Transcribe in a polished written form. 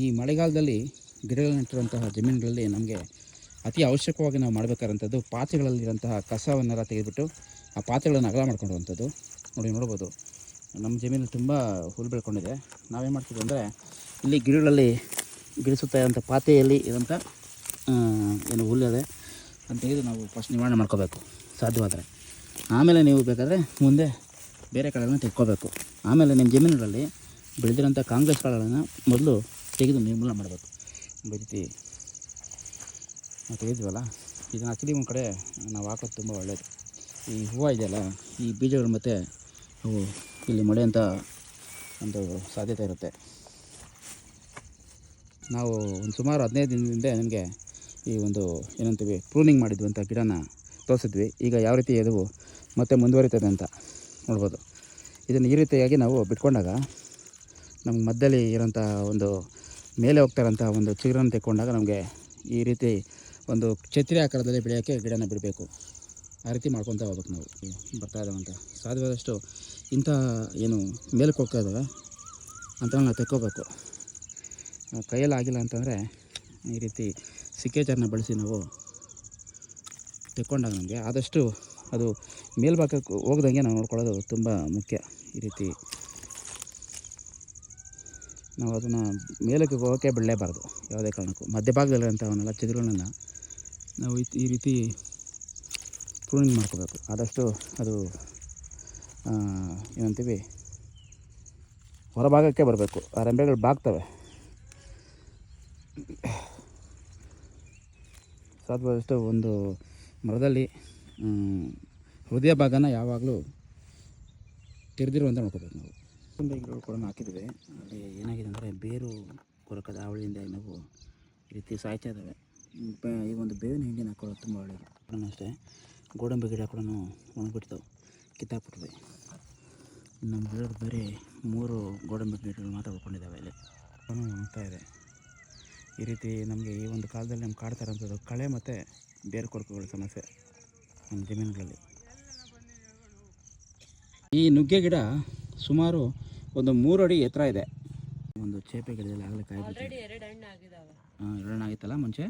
ಈ ಮಳೆಗಾಲದಲ್ಲಿ ಗಿಡಗಳು ನೆಟ್ಟಿರುವಂತಹ ಜಮೀನುಗಳಲ್ಲಿ ನಮಗೆ ಅತಿ ಅವಶ್ಯಕವಾಗಿ ನಾವು ಮಾಡಬೇಕಾದಂಥದ್ದು ಪಾತ್ರೆಗಳಲ್ಲಿರುವಂತಹ ಕಸವನ್ನೆಲ್ಲ ತೆಗೆದುಬಿಟ್ಟು ಆ ಪಾತ್ರೆಗಳನ್ನು ಅಗಲ ಮಾಡ್ಕೊಂಡಿರುವಂಥದ್ದು. ನೋಡ್ಬೋದು ನಮ್ಮ ಜಮೀನು ತುಂಬ ಹುಲ್ಲು ಬೆಳ್ಕೊಂಡಿದೆ. ನಾವೇನು ಮಾಡ್ತೀವಿ ಅಂದರೆ ಇಲ್ಲಿ ಗಿಡಗಳಲ್ಲಿ ಗಿಡಿಸುತ್ತಾ ಇರೋಂಥ ಪಾತ್ರೆಯಲ್ಲಿ ಇರೋಂಥ ಏನು ಹುಲ್ಲಿದೆ ಅಂತ ತೆಗೆದು ನಾವು ಫಸ್ಟ್ ನಿವಾರಣೆ ಮಾಡ್ಕೋಬೇಕು ಸಾಧ್ಯವಾದರೆ. ಆಮೇಲೆ ನೀವು ಬೇಕಾದರೆ ಮುಂದೆ ಬೇರೆ ಕಳೆಗಳನ್ನು ತೆಗೆದುಕೋಬೇಕು. ಆಮೇಲೆ ನಿಮ್ಮ ಜಮೀನುಗಳಲ್ಲಿ ಬೆಳೆದಿರೋಂಥ ಕಾಂಗ್ರೆಸ್ ಕಾಳುಗಳನ್ನು ಮೊದಲು ತೆಗೆದು ನಿರ್ಮೂಲನೆ ಮಾಡಬೇಕು. ಈ ರೀತಿ ನಾವು ತೆಗೆದ್ವಲ್ಲ, ಇದನ್ನು ಆ್ಯಕ್ಚುಲಿ ಒಂದು ಕಡೆ ನಾವು ಹಾಕೋದು ತುಂಬ ಒಳ್ಳೆಯದು. ಈ ಹೂವು ಇದೆಯಲ್ಲ, ಈ ಬೀಜಗಳು ಮತ್ತು ಅವು ಇಲ್ಲಿ ಮೊಳೆಯಂಥ ಒಂದು ಸಾಧ್ಯತೆ ಇರುತ್ತೆ. ನಾವು ಒಂದು ಸುಮಾರು 15 ದಿನದಿಂದ ನಿಮಗೆ ಈ ಒಂದು ಏನಂತೀವಿ ಪ್ರೂನಿಂಗ್ ಮಾಡಿದ್ವಿ ಅಂತ ಗಿಡನ ತೋರಿಸಿದ್ವಿ. ಈಗ ಯಾವ ರೀತಿ ಅದು ಮತ್ತೆ ಮುಂದುವರಿತದೆ ಅಂತ ನೋಡ್ಬೋದು. ಇದನ್ನು ಈ ರೀತಿಯಾಗಿ ನಾವು ಬಿಟ್ಕೊಂಡಾಗ ನಮ್ಗೆ ಮಧ್ಯದಲ್ಲಿ ಇರೋಂಥ ಒಂದು ಮೇಲೆ ಹೋಗ್ತಾ ಇರೋಂಥ ಒಂದು ಚಿಗುರನ್ನು ತೆಕ್ಕೊಂಡಾಗ ನಮಗೆ ಈ ರೀತಿ ಒಂದು ಛತ್ರಿ ಆಕಾರದಲ್ಲಿ ಬೆಳೆಯೋಕ್ಕೆ ಗಿಡನ ಬಿಡಬೇಕು. ಆ ರೀತಿ ಮಾಡ್ಕೊತಾ ಹೋಗ್ಬೇಕು ನಾವು. ಬರ್ತಾ ಇದ್ದಾವಂತ ಸಾಧ್ಯವಾದಷ್ಟು ಇಂಥ ಏನು ಮೇಲಕ್ಕೆ ಹೋಗ್ತಾ ಇದ್ದಾವೆ ಅಂತ ನಾವು ತೆಕ್ಕೋಬೇಕು. ಕೈಯಲ್ಲಿ ಆಗಿಲ್ಲ ಅಂತಂದರೆ ಈ ರೀತಿ ಸಿಕ್ಕೇಚರನ್ನ ಬಳಸಿ ನಾವು ತೆಕ್ಕೊಂಡಾಗ ನಮಗೆ ಆದಷ್ಟು ಅದು ಮೇಲ್ಭಾಗಕ್ಕೆ ಹೋಗ್ದಂಗೆ ನಾವು ನೋಡ್ಕೊಳ್ಳೋದು ತುಂಬ ಮುಖ್ಯ. ಈ ರೀತಿ ನಾವು ಅದನ್ನು ಮೇಲಕ್ಕೆ ಹೋಗೋಕ್ಕೆ ಬಿಡಲೇಬಾರ್ದು ಯಾವುದೇ ಕಾರಣಕ್ಕೂ. ಮಧ್ಯಭಾಗದಲ್ಲಿರೋಂಥವನ್ನೆಲ್ಲ ಚಿಗುರುಗಳನ್ನು ನಾವು ಈ ರೀತಿ ಪ್ರೂನಿಂಗ್ ಮಾಡ್ಕೋಬೇಕು. ಆದಷ್ಟು ಅದು ಏನಂತೀವಿ ಹೊರಭಾಗಕ್ಕೆ ಬರಬೇಕು. ಆ ರೆಂಬೆಗಳು ಬಾಗ್ತವೆ. ಸಾಧ್ಯವಾದಷ್ಟು ಒಂದು ಮರದಲ್ಲಿ ಹೃದಯ ಭಾಗನ ಯಾವಾಗಲೂ ತೆರೆದಿರುವಂಥ ನೋಡ್ಕೋಬೇಕು ನಾವು. ತುಂಬ ಗಿಡಗಳು ಕೂಡ ಹಾಕಿದ್ದೀವಿ. ಅಲ್ಲಿ ಏನಾಗಿದೆ ಅಂದರೆ ಬೇರು ಕೊರಕದ ಹಾವಳಿಯಿಂದ ನಾವು ಈ ರೀತಿ ಸಾಯ್ತಾ ಇದ್ದಾವೆ. ಈ ಒಂದು ಬೇವಿನ ಹಿಂಡಿನ ಹಾಕೊಳ್ಳೋದು ತುಂಬ ಒಳ್ಳೆಯದು. ಅಷ್ಟೇ ಗೋಡಂಬಿ ಗಿಡ ಕೂಡ ಒಣಗಿಬಿಡ್ತಾವೆ, ಕಿತ್ತಾಕ್ಬಿಟ್ವಿ. ನಮ್ಮ ಗಿಡಗಳು ಬೇರೆ 3 ಗೋಡಂಬಿ ಗಿಡಗಳು ಮಾತ್ರ ಉಳ್ಕೊಂಡಿದ್ದಾವೆ. ಇಲ್ಲಿ ಒಣಗ್ತಾ ಇದೆ. ಈ ರೀತಿ ನಮಗೆ ಈ ಒಂದು ಕಾಲದಲ್ಲಿ ನಮ್ಗೆ ಕಾಡ್ತಾ ಇರೋಂಥದ್ದು ಕಳೆ ಮತ್ತು ಬೇರು ಕೊರಕಗಳ ಸಮಸ್ಯೆ ನಮ್ಮ ಜಮೀನುಗಳಲ್ಲಿ. ಈ ನುಗ್ಗೆ ಗಿಡ ಸುಮಾರು ಒಂದು 3 ಅಡಿ ಎತ್ತರ ಇದೆ. ಒಂದು ಚೇಪೆ ಗಿಡದಲ್ಲಿ ಆಗಲೇ ಕಾಯಿ 2 ಹಣ್ಣು ಆಗಿತ್ತಲ್ಲ ಮುಂಚೆ.